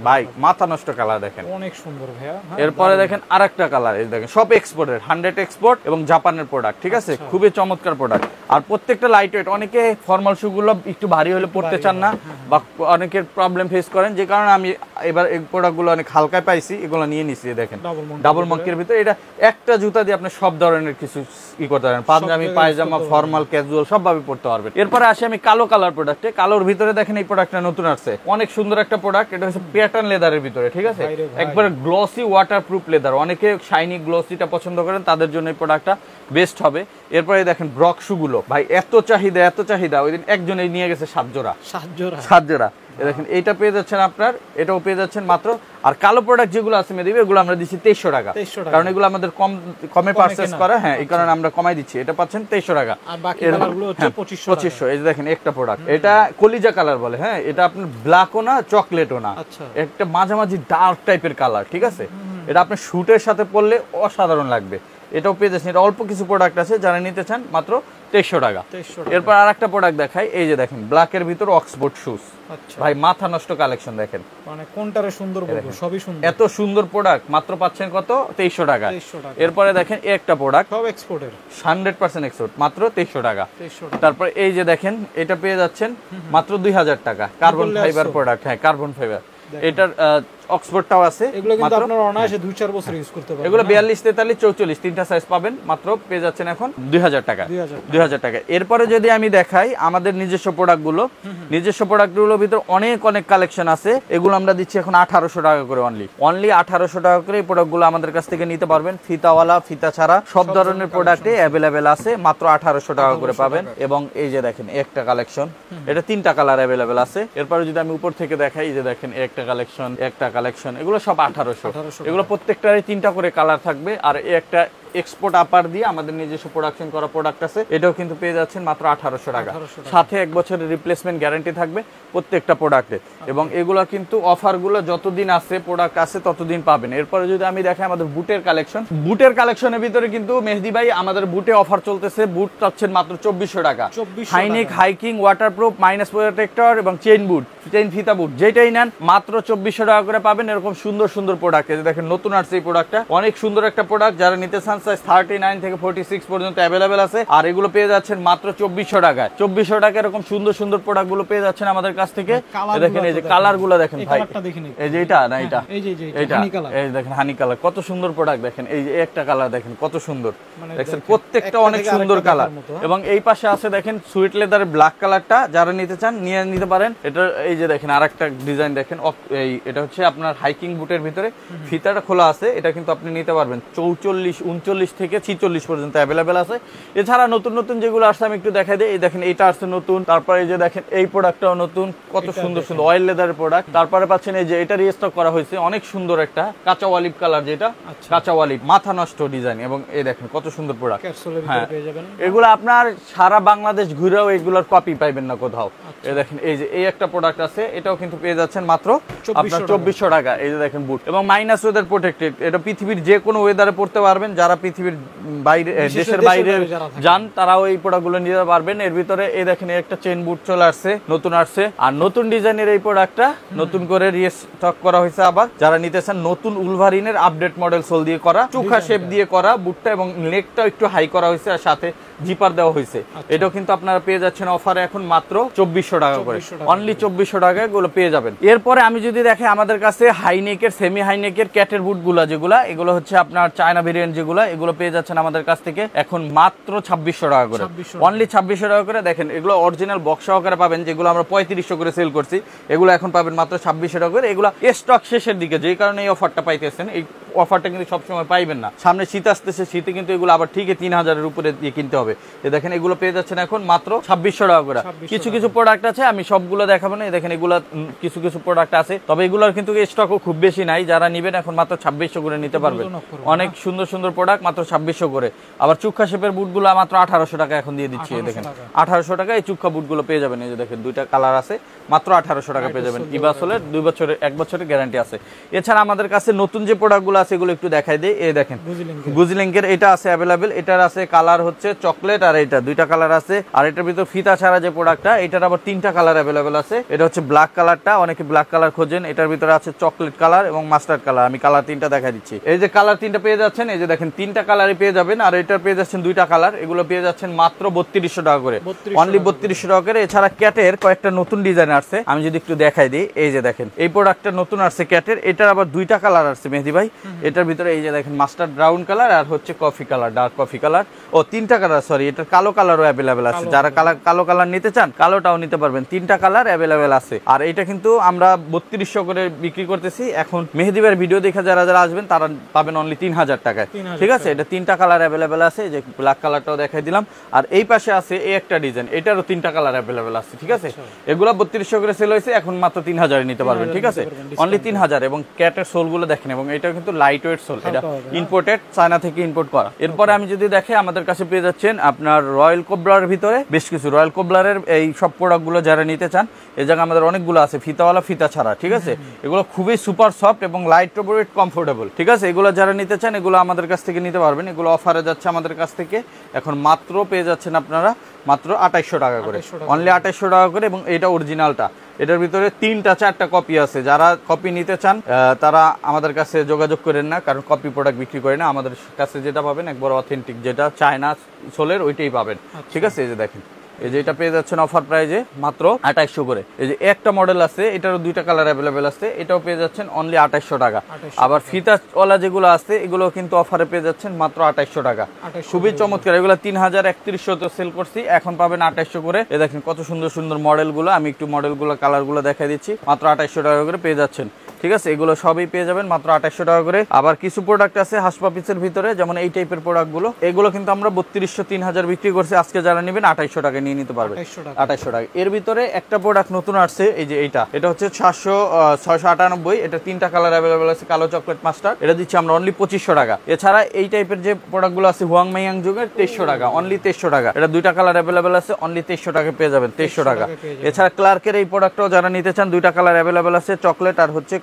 ভাই মাথা নষ্ট কালার, দেখেন অনেক সুন্দর ভাইয়া। এরপরে দেখেন আরেকটা কালার, এই দেখেন সব এক্সপোর্টের, 100 এক্সপোর্ট এবং জাপানের প্রোডাক্ট, ঠিক আছে। খুবই চমৎকার প্রোডাক্ট, আর প্রত্যেকটা লাইট ওয়েট। অনেকে ফর্মাল শু গুলো একটু ভারী হলে পড়তে চান না, বা অনেকের প্রবলেম ফেস করেন, যে কারণে আমি এবার এই প্রোডাক্ট গুলো অনেক হালকায় পাইছি, এগুলো নিয়ে নিছি। দেখেন ডাবল মঙ্কির ভিতরে, এটা একটা জুতা দিয়ে আপনি সব ধরনের কিছু ই করতে পারবেন, পাঞ্জাবি, পায়জামা, ফর্মাল, ক্যাজুয়াল সবভাবে পড়তে পারবেন। এরপরে আসি আমি কালো কালার প্রোডাক্টে। কালোর ভিতরে দেখেন এই প্রোডাক্টটা নতুন আসছে, অনেক সুন্দর একটা প্রোডাক্ট। এটা হচ্ছে প্যাটার্ন লেদারের ভিতরে, ঠিক আছে, একবার গ্লসি ওয়াটারপ্রুফ লেদার। অনেকে শাইনি গ্লসিটা পছন্দ করেন, তাদের জন্য এই প্রোডাক্টটা বেস্ট হবে। এরপরে দেখেন ব্রক শু গুলো, ভাই এত চাহিদা, ওই দিন একজন এই নিয়ে গেছে 7 জোড়া। দেখেন এইটা পেয়ে যাচ্ছেন আপনার, এটাও পেয়ে যাচ্ছেন মাত্র। আর কালো প্রোডাক্ট যেগুলো আছে মেদিবে, এগুলো আমরা দিচ্ছি 2300 টাকা, কারণ এগুলো আমাদের কমে পারচেজ করা, হ্যাঁ, এই কারণে আমরা কমাই দিচ্ছি। এটা পাচ্ছেন 2300 টাকা, আর বাকি কালারগুলো হচ্ছে 2500। এই যে দেখেন একটা প্রোডাক্ট, এটা কলিজা কালার বলে, হ্যাঁ, এটা আপনার ব্ল্যাকও না চকলেটও না, একটা মাঝামাঝি ডার্ক টাইপের কালার, ঠিক আছে। এটা আপনি শুটের সাথে পরলে অসাধারণ লাগবে। এটাও পেয়ে যাচ্ছেন। এটা অল্প কিছু প্রোডাক্ট আছে, যারা নিতে চান মাত্র 2300 টাকা। এরপর আর একটা প্রোডাক্ট দেখাই, এই যে দেখেন ব্ল্যাকের ভিতর অক্সফোর্ড শুজ, ভাই মাথা নষ্ট কালেকশন। দেখেন মানে কোনটারে সুন্দর বলবো, সবই সুন্দর, এত সুন্দর প্রোডাক্ট মাত্র পাচ্ছেন কত, 2300 টাকা। এরপরে দেখেন একটা প্রোডাক্ট, সব এক্সপোর্টের, 100% এক্সপোর্ট, মাত্র 2300 টাকা। তারপর এই যে দেখেন, এটা পেয়ে যাচ্ছেন মাত্র 2000 টাকা, কার্বন ফাইবার প্রোডাক্ট, হ্যাঁ কার্বন ফাইবার। এটার অক্সফোর্ডটাও আছে, এগুলো কিন্তু আপনারা অনায়াসে 2-4 বছর ইউজ করতে পারবেন। এগুলো 42, 43, 44 তিনটা সাইজ পাবেন, মাত্র পেয়ে যাচ্ছেন এখন 2000 টাকা। 2000 টাকা। এরপরে যদি আমি দেখাই আমাদের নিজস্ব প্রোডাক্টগুলো, নিজস্ব প্রোডাক্টগুলোর ভিতর অনেক কালেকশন আছে। এগুলো আমরা দিচ্ছি এখন 1800 টাকা করে, অনলি 1800 টাকা করে এই প্রোডাক্টগুলো আমাদের কাছ থেকে নিতে পারবেন। ফিতাওয়ালা, ফিতা ছাড়া সব ধরনের প্রোডাক্টে অ্যাভেলেবেল আছে, মাত্র 1800 টাকা করে পাবেন। এবং এই যে দেখেন একটা কালেকশন, এটা 3টা কালার অ্যাভেলেবেল আছে। এরপরে যদি আমি উপর থেকে দেখাই, এই যে দেখেন একটা কালেকশন, এগুলো সব 1800। এগুলো প্রত্যেকটারই 3টা করে কালার থাকবে। আর একটা এক্সপোর্ট আপার দিয়ে আমাদের নিজস্ব প্রোডাকশন করা প্রোডাক্ট আছে, এটাও কিন্তু পেয়ে যাচ্ছেন মাত্র 1800 টাকা, সাথে 1 বছরের রিপ্লেসমেন্ট গ্যারান্টি থাকবে প্রত্যেকটা প্রোডাক্টে। এবং এগুলো কিন্তু অফারগুলো যতদিন আছে প্রোডাক্ট আছে ততদিন পাবেন। এরপরে যদি আমি দেখাই আমাদের বুটের কালেকশন, বুটের কালেকশনের ভিতরে কিন্তু মেহেদি ভাই আমাদের বুটে অফার চলতেছে। বুট পাচ্ছেন মাত্র 2400 টাকা, high neck hiking waterproof minus protector এবং চেইন বুট, চেইন ফিতা বুট যেটাই নেন মাত্র 2400 টাকা করে পাবেন। এরকম সুন্দর সুন্দর প্রোডাক্ট, এই যে দেখেন নতুন আসছে এই প্রোডাক্টটা, অনেক সুন্দর একটা প্রোডাক্ট। যারা নিতে চান সাইজ 39 থেকে 46 পর্যন্ত অ্যাভেলেবেল আছে। আর এগুলো পেয়ে যাচ্ছেন মাত্র 2400 টাকায়। 2400 টাকায় এরকম সুন্দর সুন্দর প্রোডাক্ট গুলো পেয়ে যাচ্ছেন আমাদের কাছ থেকে। দেখেন এই যে কালার গুলো দেখেন ভাই, এই যে এটা না এটা, এটা এই দেখেন হানি কালার, কত সুন্দর প্রোডাক্ট দেখেন। এই যে একটা কালার দেখেন কত সুন্দর, দেখছেন প্রত্যেকটা অনেক সুন্দর কালার। এবং এই পাশে আছে দেখেন সুইট লেদারের ব্ল্যাক কালারটা, যারা নিতে চান নিয়ে নিতে পারেন। এটা এই যে দেখেন আরেকটা ডিজাইন দেখেন, এই এটা হচ্ছে আপনার হাইকিং বুটের ভিতরে ফিতাটা খোলা আছে, এটা কিন্তু আপনি নিতে পারবেন 44, 39 থেকে 46 পর্যন্ত অ্যাভেলেবেল আছে। এছাড়া নতুন নতুন যেগুলো আসছে আমি একটু দেখাই দিই। এই দেখেন এইটা আসছে নতুন, তারপরে এই যে দেখেন এই প্রোডাক্টটাও নতুন, কত সুন্দর সুন্দর অয়েল লেদারের প্রোডাক্ট। তারপরে পাচ্ছেন এই যে এটা রিস্টক করা হয়েছে, অনেক সুন্দর একটা কাঁচা ওয়ালিপ কালার, যেটা কাঁচা ওয়ালিপ মাথা নষ্ট ডিজাইন। এবং এই দেখেন কত সুন্দর প্রোডাক্ট। হ্যাঁ, এগুলো আপনার সারা বাংলাদেশ ঘুরেও এগুলোর কপি পাইবেন না কোথাও। এই দেখেন এই যে এই একটা প্রোডাক্ট আছে, এটাও কিন্তু পেয়ে যাচ্ছেন মাত্র আপনার 2400 টাকা। এই যে দেখেন বুট, এবং মাইনাস ওয়েদার প্রোটেক্টেড, এটা পৃথিবীর যে কোনো ওয়েদারে পড়তে পারবেন। যারা পৃথিবীর বাইরে, দেশের বাইরে যান, তারাও এই প্রোডাক্টগুলো নিতে পারবেন। এর ভিতরে এই দেখেন একটা চেইন বুট চলে আসছে, নতুন আসছে। আর নতুন ডিজাইনের এই প্রোডাক্টটা নতুন করে রিস্টক করা হয়েছে আবার। যারা নিতে চান, নতুন উলভারিনের আপডেট মডেল সোল দিয়ে করা, চোখা শেপ দিয়ে করা বুটটা, এবং নেকটা একটু হাই করা হয়েছে, আর সাথে জিপার দেওয়া হয়েছে। এটাও কিন্তু আপনারা পেয়ে যাচ্ছেন অফারে এখন মাত্র 2400 টাকা করে, অনলি 2400 টাকায় এগুলো পেয়ে যাবেন। এরপরে আমি যদি দেখি আমাদের কাছে হাইনেকের, সেমি হাইনেকের ক্যাটের বুট গুলা যেগুলা, এগুলো হচ্ছে আপনার চায়না ভেরিয়েন্ট যেগুলা, এগুলো পেয়ে যাচ্ছেন আমাদের কাছ থেকে এখন মাত্র 2600 টাকা করে, অনলি 2600 টাকা করে। দেখেন এগুলো অরিজিনাল বক্স সহকারে পাবেন, যেগুলো আমরা 3500 করে সেল করছি, এগুলো এখন পাবেন মাত্র 2600 টাকা করে। এগুলো স্টক শেষের দিকে, যেই কারণে এই অফারটা পাইতেছেন। এই অফারটা কিন্তু সবসময় পাইবেন না, সামনে শীত আসতেছে, শীতে কিন্তু এগুলো আবার ঠিকই 3000-এর উপরে দিয়ে কিনতে হবে। দেখেন এগুলো পেয়ে যাচ্ছেন এখন মাত্র 2600 টাকা করে। কিছু কিছু প্রোডাক্ট আছে, আমি সবগুলো দেখাবো না। দেখেন এগুলো কিছু কিছু প্রোডাক্ট আছে, তবে এগুলোর কিন্তু স্টকও খুব বেশি নাই। যারা নিবেন এখন মাত্র 2600 করে নিতে পারবেন। অনেক সুন্দর সুন্দর প্রোডাক্ট মাত্র 2600 করে। আবার চুক্কা শেপের বুটগুলো মাত্র 1800 টাকা এখন দিয়ে দিচ্ছি। দেখেন 1800 টাকা এই চুক্কা বুটগুলো পেয়ে যাবেন। এই যে দেখেন দুইটা কালার আছে, মাত্র 1800 টাকা পেয়ে যাবেন। ইবাসলের 2 বছরের 1 বছরের গ্যারান্টি আছে। এছাড়া আমাদের কাছে নতুন যে প্রোডাক্টগুলো আছে এগুলো একটু দেখাই দিই। এই দেখেন গুজিলিংকের এটা আছে অ্যাভেলেবেল, এটার আছে কালার হচ্ছে চকলেট, আর এটা দুইটা কালার আছে। আর এটার ভিতর ফিতা ছাড়া যে প্রোডাক্টটা, এটার আবার 3টা কালার অ্যাভেলেবেল আছে। এটা হচ্ছে ব্ল্যাক কালারটা, অনেকে ব্ল্যাক কালার খোঁজেন। এটার ভিতরে আছে চকলেট কালার এবং মাস্টার্ড কালার। আমি কালার 3টা দেখাই দিচ্ছি। এই যে কালার 3টা পেয়ে যাচ্ছেন, এই যে দেখেন 3টা কালারই পেয়ে যাবেন। আর এটার পেয়ে যাচ্ছেন 2টা কালার, এগুলো পেয়ে যাচ্ছেন মাত্র 3200 টাকা করে, অনলি 3200 টাকা করে। এছাড়া ক্যাটের কয়েকটা নতুন ডিজাইন আসছে, আমি যদি একটু দেখাই দিই। এই যে দেখেন এই প্রোডাক্টটা নতুন আসছে ক্যাটের, এটার আবার 2টা কালার আসছে মেহেদি ভাই। এটার ভিতরে এই যে দেখেন মাস্টার্ড ব্রাউন কালার আর হচ্ছে coffee colour, dark coffee colour. ও 3টা কালার, সরি, এটা কালো কালারও অ্যাভেলেবেল আছে। যারা কালো কালার নিতে চান, কালোটাও নিতে পারবেন। 3টা কালার অ্যাভেলেবেল আছে। আর এটা কিন্তু আমরা 3200 করে বিক্রি করতেছি এখন। মেহেদি ভাইয়ের ভিডিও দেখে যারা যারা আসবেন তারা পাবেন অনলি 3000 টাকায়, ঠিক আছে। এটা 3টা কালার অ্যাভেলেবেল আছে, যে ব্ল্যাক কালারটাও দেখাই দিলাম। আর এই পাশে আছে এই একটা ডিজাইন, এটারও 3টা কালার অ্যাভেলেবেল আছে, ঠিক আছে। এগুলো 3200 করে সেল হয়েছে, এখন মাত্র 3000 নিতে পারবেন, ঠিক আছে, অনলি 3000। এবং ক্যাটের সোলগুলো দেখেন, এবং এটা কিন্তু লাইট ওয়েট সোল, এটা ইম্পোর্টেড, চায়না থেকে ইম্পোর্ট করা। এরপরে আমি যদি দেখে আমাদের কাছে পেয়ে যাচ্ছেন আপনার রয়্যাল কোবরার ভিতরে বেশ কিছু রয়্যাল কোবরারের এই সব প্রোডাক্টগুলো যারা নিতে চান, এই জায়গায় আমাদের অনেকগুলো আছে, ফিতাওয়ালা ফিতা ছাড়া, ঠিক আছে। এগুলো খুবই সুপার সফট এবং লাইট ওয়েট কমফোর্টেবল, ঠিক আছে। এগুলো যারা নিতে চান এগুলো আমাদের কাছ থেকে নিতে পারবেন। এগুলো অফারে যাচ্ছে আমাদের কাছ থেকে এখন মাত্র পেয়ে যাচ্ছেন আপনারা মাত্র 2800 টাকা করে, অনলি 2800 টাকা করে। এবং এটা অরিজিনালটা, এটার ভিতরে 3টা-4টা কপি আছে। যারা কপি নিতে চান তারা আমাদের কাছে যোগাযোগ করেন না, কারণ কপি প্রোডাক্ট বিক্রি করে না। আমাদের কাছে যেটা পাবেন একবার অথেন্টিক, যেটা চায়না সোলের, ওইটাই পাবেন, ঠিক আছে। এই যে দেখেন এই যে এটা পেয়ে যাচ্ছেন অফার প্রাইজে মাত্র 2800 করে। এই যে একটা মডেল আছে, এটারও 2টা কালার অ্যাভেলেবেল আছে, এটাও পেয়ে যাচ্ছেন অনলি 2800 টাকা। আবার ফিতাওয়ালা যেগুলো আছে এগুলো কিন্তু অফারে পেয়ে যাচ্ছেন মাত্র 2800 টাকা, খুবই চমৎকার। এগুলো 3000-3100 তে সেল করছি, এখন পাবেন 2800 করে। এই দেখেন কত সুন্দর সুন্দর মডেলগুলো, আমি একটু মডেলগুলো কালারগুলো দেখাই দিচ্ছি। মাত্র 2800 টাকা করে পেয়ে যাচ্ছেন, ঠিক আছে। এগুলো সবই পেয়ে যাবেন মাত্র 2800 টাকা করে। আবার কিছু প্রোডাক্ট আছে হাসপাপিসের ভিতরে, যেমন এই টাইপের প্রোডাক্টগুলো, এগুলো কিন্তু আমরা 3200-3000 বিক্রি করছি, আজকে যারা নেবেন 2800 টাকা নিয়ে নিতে পারবেন, 2800 টাকা। এর ভিতরে একটা প্রোডাক্ট নতুন আসছে, এই যে এটা হচ্ছে 698, এটা 3টা কালার অ্যাভেলেবেল আছে, কালো চকলেট মাস্টার্ড। এটা দিচ্ছি আমরা অনলি 2500 টাকা। এছাড়া এই টাইপের যে প্রোডাক্টগুলো আছে হুয়াং মাইয়াং যুগের 2300 টাকা, অনলি 2300 টাকা। এটা 2টা কালার অ্যাভেলেবেল আছে, অনলি 2300 টাকা পেয়ে যাবেন, 2300 টাকা। এছাড়া ক্লার্কের এই প্রোডাক্টটাও যারা নিতে চান, 2টা কালার অ্যাভেলেবেল আছে, চকলেট আর হচ্ছে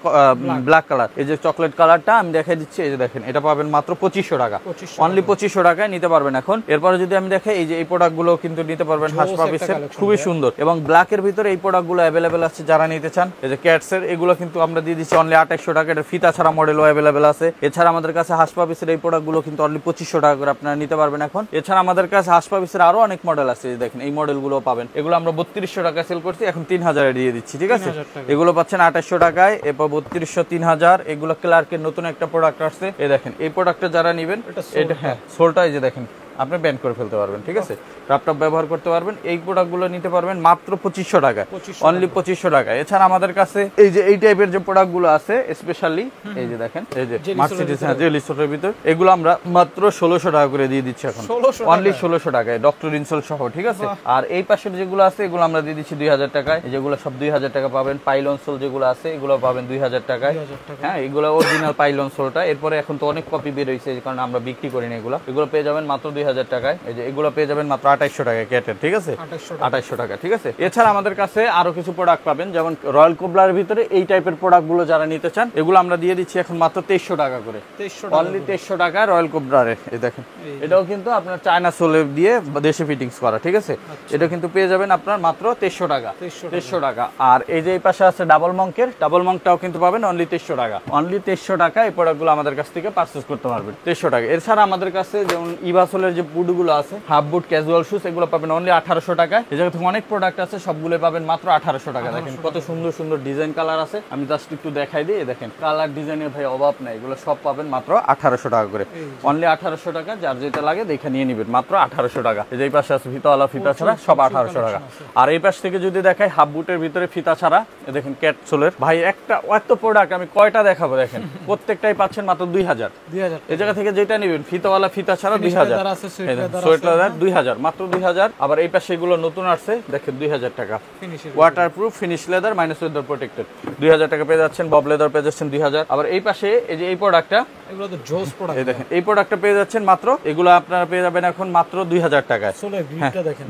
ব্ল্যাক কালার, এই যে চকলেট কালারটা আমি দেখাই দিচ্ছি, এই যে দেখেন এটা পাবেন মাত্র 2500 টাকা, অনলি 2500 টাকায় নিতে পারবেন এখন। এরপরে যদি আমি দেখাই এই যে এই প্রোডাক্ট গুলো কিন্তু নিতে পারবেন হাসপা পিসের, খুবই সুন্দর এবং ব্ল্যাক এর ভিতরে এই প্রোডাক্ট গুলো অ্যাভেলেবেল আছে যারা নিতে চান। এই যে ক্যাটস এর এগুলো কিন্তু আমরা দিয়ে দিচ্ছি অনলি 2800 টাকা, এটা ফিতা ছাড়া মডেলও অ্যাভেলেবেল আছে। এছাড়া আমাদের কাছে হাসপা পিসের এই প্রোডাক্ট গুলো কিন্তু অনলি 2500 টাকা করে আপনারা নিতে পারবেন এখন। এছাড়া আমাদের কাছে হাসপা পিসের আরো অনেক মডেল আছে, দেখেন এই মডেল গুলো পাবেন, এগুলো আমরা 3200 টাকা সেল করছি, এখন 3000 এ দিয়ে দিচ্ছি, ঠিক আছে। এগুলো পাচ্ছেন 2800 টাকায়, এরপর 3200, 3000। এগুলো ক্লার্কের নতুন একটা প্রোডাক্ট আসছে, এই দেখেন এই প্রোডাক্টটা যারা নেবেন এটা, হ্যাঁ সোলটা এই যে দেখেন আপনি ব্যান্ড করে ফেলতে পারবেন, ঠিক আছে, ল্যাপটপ ব্যবহার করতে পারবেন। এই প্রোডাক্টগুলো নিতে পারবেন মাত্র 2500 টাকা, অনলি 2500 টাকা। এছাড়া আমাদের কাছে এই যে এই টাইপের যে প্রোডাক্টগুলো আছে স্পেশালি এই যে দেখেন এই যে মার্সিডিজ জেলিসোটের ভিতর, এগুলো আমরা মাত্র 1600 টাকা করে দিয়ে দিচ্ছি এখন, অনলি 1600 টাকায় ডক্টর ইনসোল সহ, ঠিক আছে। আর এই পাশের যেগুলো আছে এগুলো আমরা দিয়ে দিচ্ছি 2000 টাকায়, যেগুলো সব 2000 টাকা পাবেন। পাইলন সোল যেগুলো আছে এগুলো পাবেন 2000 টাকায়, হ্যাঁ এগুলো অরিজিনাল পাইলন সোলটা। এরপরে এখন তো অনেক কপি বের হয়েছে, এই কারণে আমরা বিক্রি করি না এগুলো, এগুলো পেয়ে যাবেন মাত্র 2000 টাকায়। এই যে এগুলো পেয়ে যাবেন মাত্র 2800 টাকায় ক্যাটের, ঠিক আছে, 2800 টাকা, ঠিক আছে। এছাড়া আমাদের কাছে আরো কিছু প্রোডাক্ট পাবেন, যেমন রয়্যাল কোবলার ভিতরে এই টাইপের প্রোডাক্ট গুলো যারা নিতে চান এগুলো আমরা দিয়ে দিচ্ছি এখন মাত্র 2300 টাকা করে, অনলি 2300 টাকা রয়্যাল কোবলারে। এই দেখেন এটাও কিন্তু আপনার চায়না সোলে দিয়ে দেশে ফিটিংস করা, ঠিক আছে। এটা কিন্তু পেয়ে যাবেন আপনার মাত্র 2300 টাকা, 2300 টাকা। আর এই যে এই পাশে আছে ডাবল মঙ্কের, ডাবল মঙ্কটাও কিন্তু পাবেন অনলি 2300 টাকা, অনলি 2300 টাকা। এই প্রোডাক্টগুলো আমাদের কাছ থেকে পারচেজ করতে পারবেন 2300 টাকা। এছাড়া আমাদের কাছে যেমন ইভাসোলের যে বুটগুলো আছে, হাফ বুট ক্যাজুয়াল শুজ, এগুলো পাবেন অনলি 1800 টাকায়। এই জায়গা থেকে অনেক প্রোডাক্ট আছে, সবগুলো পাবেন মাত্র 1800 টাকা। দেখেন কত সুন্দর সুন্দর ডিজাইন কালার আছে, আমি জাস্ট একটু দেখাই দিই। দেখেন কালার ডিজাইনের ভাই অভাব নাই, এগুলো সব পাবেন মাত্র 1800 টাকা করে, অনলি 1800 টাকা। যার যেটা লাগে দেখে নিয়ে নিবেন, মাত্র 1800 টাকা। এই যে এই পাশে আছে ফিতাওয়ালা, ফিতা ছাড়া সব 1800 টাকা। আর এই পাশ থেকে যদি দেখাই হাফ বুটের ভিতরে ফিতা ছাড়া, দেখেন ক্যাটসোলের ভাই একটা এত প্রোডাক্ট আমি কয়টা দেখাবো, দেখেন প্রত্যেকটাই পাচ্ছেন মাত্র 2000। এই জায়গা থেকে যেটা নিবেন ফিতাওয়ালা, ফিতা ছাড়া 2000, সোয়েট লেদার 2000, মাত্র 2000। আবার এই পাশে এগুলো নতুন আসছে দেখেন 2000 টাকা, waterproof finish leather minus weather protected 2000 টাকা পেয়ে যাচ্ছেন। বব লেদার পেয়ে যাচ্ছেন 2000। আবার এই পাশে এই যে এই প্রোডাক্টটা, এগুলো তো জোস প্রোডাক্ট, এই দেখেন এই প্রোডাক্টটা পেয়ে যাচ্ছেন মাত্র, এগুলো আপনারা পেয়ে যাবেন এখন মাত্র 2000 টাকায়,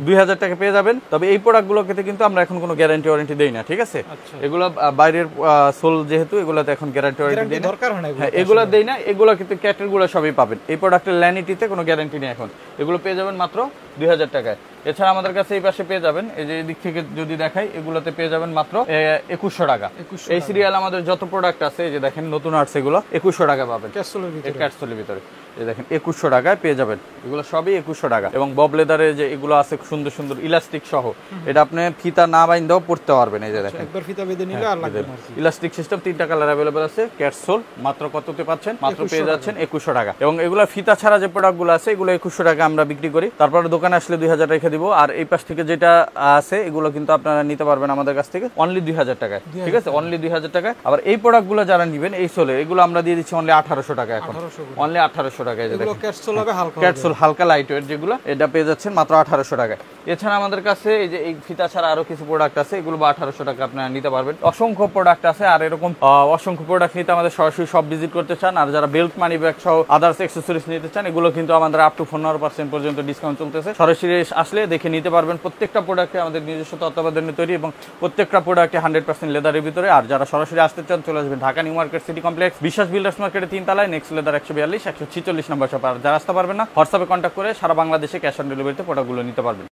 2000 টাকা পেয়ে যাবেন। তবে এই প্রোডাক্টগুলোকে কিন্তু আমরা এখন কোনো গ্যারান্টি ওয়ারেন্টি দেই না, ঠিক আছে। এগুলো বাইরের সোল যেহেতু, এগুলোতে এখন গ্যারান্টি ওয়ারেন্টি দেই না, হ্যাঁ এগুলো দেই না। এগুলো কিন্তু ক্যাটের গুলো সবই পাবেন। এই প্রোডাক্টের ল্যানিটিতে কোনো গ্যারান্টি নেই এখন, এগুলো পেয়ে যাবেন মাত্র 2000 টাকায়। এছাড়া আমাদের কাছে এই পাশে পেয়ে যাবেন, এই যে এই দিক থেকে যদি দেখাই, এগুলোতে পেয়ে যাবেন মাত্র 2100 টাকা। এই সিরিয়াল আমাদের যত প্রোডাক্ট আছে, এই যে দেখেন নতুন আসছে এগুলো 2100 টাকা পাবেন ক্যাটসোলের ভিতরে। এই দেখেন 2100 টাকায় পেয়ে যাবেন, এগুলো সবই 2100 টাকা। এবং বব লেদারে যে এগুলো আছে সুন্দর সুন্দর ইলাস্টিক সহ, এটা আপনি ফিতা না বাইন্দাও পড়তে পারবেন। এই যে দেখেন একবার ফিতা বেঁধে নিলে আর লাগবে না, ইলাস্টিক সিস্টেম 3টা কালার अवेलेबल আছে। ক্যাটসোল মাত্র কততে পাচ্ছেন, মাত্র পেয়ে যাচ্ছেন 2100 টাকা। এবং এগুলো ফিতা ছাড়া যে প্রোডাক্টগুলো আছে এগুলো 2100 টাকা আমরা বিক্রি করি। তারপরে দোকানে আসলে 2000 রেখে দিব। আর এই পাশ থেকে যেটা আছে এগুলো কিন্তু আপনারা নিতে পারবেন আমাদের কাছ থেকে অনলি 2000 টাকায়, ঠিক আছে, অনলি 2000 টাকায়। আবার এই প্রোডাক্টগুলো যারা নেবেন এই সোলে, এগুলো আমরা দিয়ে দিচ্ছি অনলি 1800 টাকা এখন, অনলি 1800 টাকায়। এগুলো ক্যাটসোল হবে হালকা, ক্যাটসোল হালকা লাইট ওয়েট যেগুলো, এটা পেয়ে যাচ্ছেন মাত্র 1800 টাকায়। এছাড়া আমাদের কাছে এই যে এই ফিতা ছাড়া আরো কিছু প্রোডাক্ট আছে, এগুলো 1800 টাকা আপনারা নিতে পারবেন। অসংখ্য প্রোডাক্ট আছে। আর এরকম অসংখ্য প্রোডাক্ট নিতে আমাদের সরাসরি সব ভিজিট করতে চান, আর যারা বেল্ট মানি ব্যাগ সহ আদার্স অ্যাকসেসরিজ নিতে চান, এগুলো কিন্তু আমাদের আপ টু 15% পর্যন্ত ডিসকাউন্ট চলতেছে। সরাসরি আসলে দেখে নিতে পারবেন। প্রত্যেকটা প্রোডাক্টে আমাদের নিজস্ব তত্ত্বাবধানে তৈরি এবং প্রত্যেকটা প্রোডাক্টে 100% লেদারের ভিতরে। আর যারা সরাসরি আসতে চান চলে আসবেন Dhaka new market city complex, বিশ্বাস বিল্ডার্স মার্কেটের 3 তলায়, নেক্সট লেদার 142 146 নম্বর শপ। আর যারা আসতে পারবেন না হোয়াটসঅ্যাপে কন্ট্যাক্ট করে সারা বাংলাদেশে ক্যাশ অন ডেলিভারিতে প্রোডাক্টগুলো নিতে পারবেন।